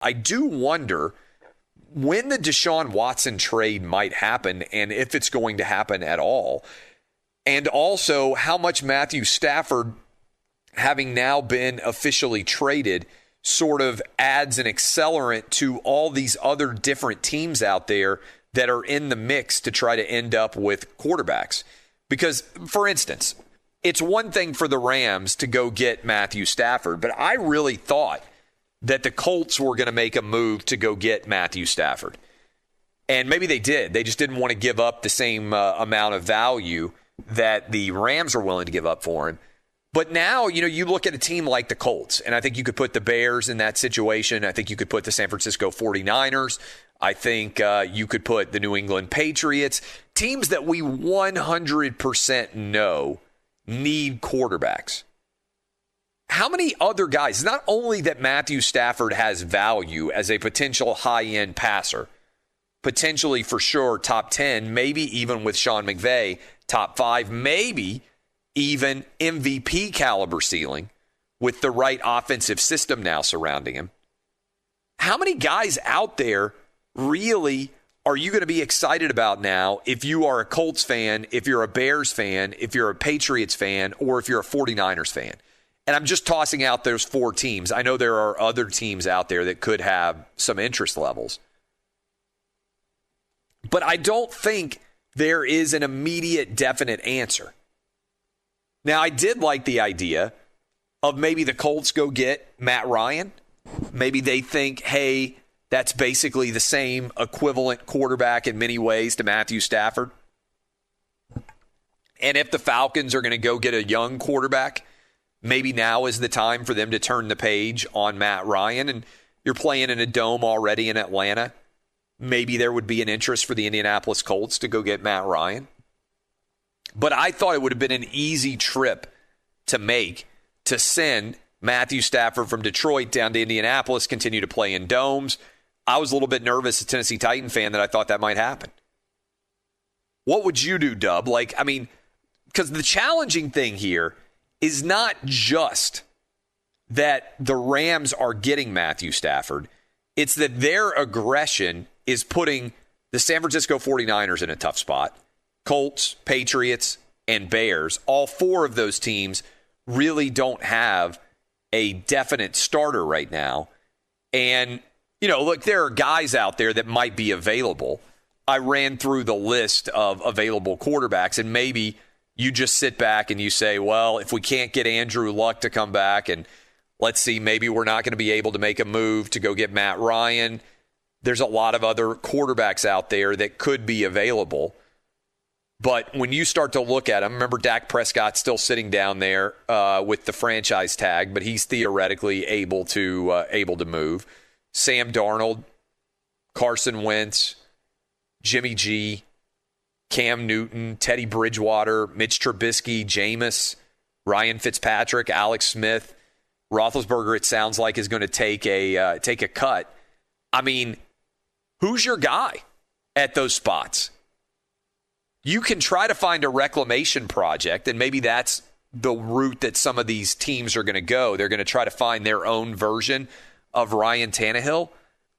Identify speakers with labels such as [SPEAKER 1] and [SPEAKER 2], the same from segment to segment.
[SPEAKER 1] I do wonder when the Deshaun Watson trade might happen and if it's going to happen at all. And also how much Matthew Stafford, having now been officially traded, sort of adds an accelerant to all these other different teams out there that are in the mix to try to end up with quarterbacks. Because, for instance, it's one thing for the Rams to go get Matthew Stafford, but I really thought that the Colts were going to make a move to go get Matthew Stafford. And maybe they did. They just didn't want to give up the same amount of value that the Rams are willing to give up for him. But now, you look at a team like the Colts, and I think you could put the Bears in that situation. I think you could put the San Francisco 49ers. I think you could put the New England Patriots. Teams that we 100% know need quarterbacks. How many other guys, not only that Matthew Stafford has value as a potential high-end passer, potentially for sure top 10, maybe even with Sean McVay, top 5, maybe even MVP caliber ceiling with the right offensive system now surrounding him. How many guys out there really are you going to be excited about now if you are a Colts fan, if you're a Bears fan, if you're a Patriots fan, or if you're a 49ers fan? And I'm just tossing out those 4 teams. I know there are other teams out there that could have some interest levels. But I don't think there is an immediate definite answer. Now, I did like the idea of maybe the Colts go get Matt Ryan. Maybe they think, hey, that's basically the same equivalent quarterback in many ways to Matthew Stafford. And if the Falcons are going to go get a young quarterback, maybe now is the time for them to turn the page on Matt Ryan. And you're playing in a dome already in Atlanta. Maybe there would be an interest for the Indianapolis Colts to go get Matt Ryan. But I thought it would have been an easy trip to make to send Matthew Stafford from Detroit down to Indianapolis, continue to play in domes. I was a little bit nervous as a Tennessee Titan fan that I thought that might happen. What would you do, Dub? Because the challenging thing here is not just that the Rams are getting Matthew Stafford. It's that their aggression is putting the San Francisco 49ers in a tough spot. Colts, Patriots, and Bears, all 4 of those teams really don't have a definite starter right now. And, look, there are guys out there that might be available. I ran through the list of available quarterbacks, and maybe you just sit back and you say, well, if we can't get Andrew Luck to come back, and let's see, maybe we're not going to be able to make a move to go get Matt Ryan. There's a lot of other quarterbacks out there that could be available. But when you start to look at them, remember Dak Prescott's still sitting down there with the franchise tag, but he's theoretically able to move. Sam Darnold, Carson Wentz, Jimmy G, Cam Newton, Teddy Bridgewater, Mitch Trubisky, Jameis, Ryan Fitzpatrick, Alex Smith, Roethlisberger. It sounds like is going to take a cut. I mean, who's your guy at those spots? You can try to find a reclamation project, and maybe that's the route that some of these teams are going to go. They're going to try to find their own version of Ryan Tannehill,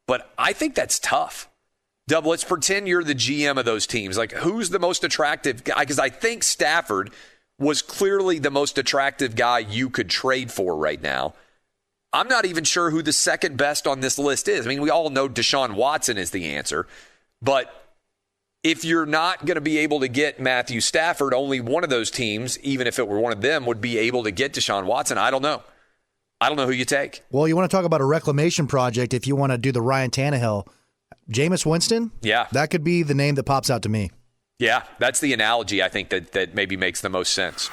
[SPEAKER 1] but I think that's tough. Dub, let's pretend you're the GM of those teams. Who's the most attractive guy? Because I think Stafford was clearly the most attractive guy you could trade for right now. I'm not even sure who the second best on this list is. I mean, we all know Deshaun Watson is the answer, but if you're not going to be able to get Matthew Stafford, only one of those teams, even if it were one of them, would be able to get Deshaun Watson. I don't know. I don't know who you take.
[SPEAKER 2] Well, you want to talk about a reclamation project if you want to do the Ryan Tannehill. Jameis Winston?
[SPEAKER 1] Yeah.
[SPEAKER 2] That could be the name that pops out to me.
[SPEAKER 1] Yeah, that's the analogy I think that maybe makes the most sense.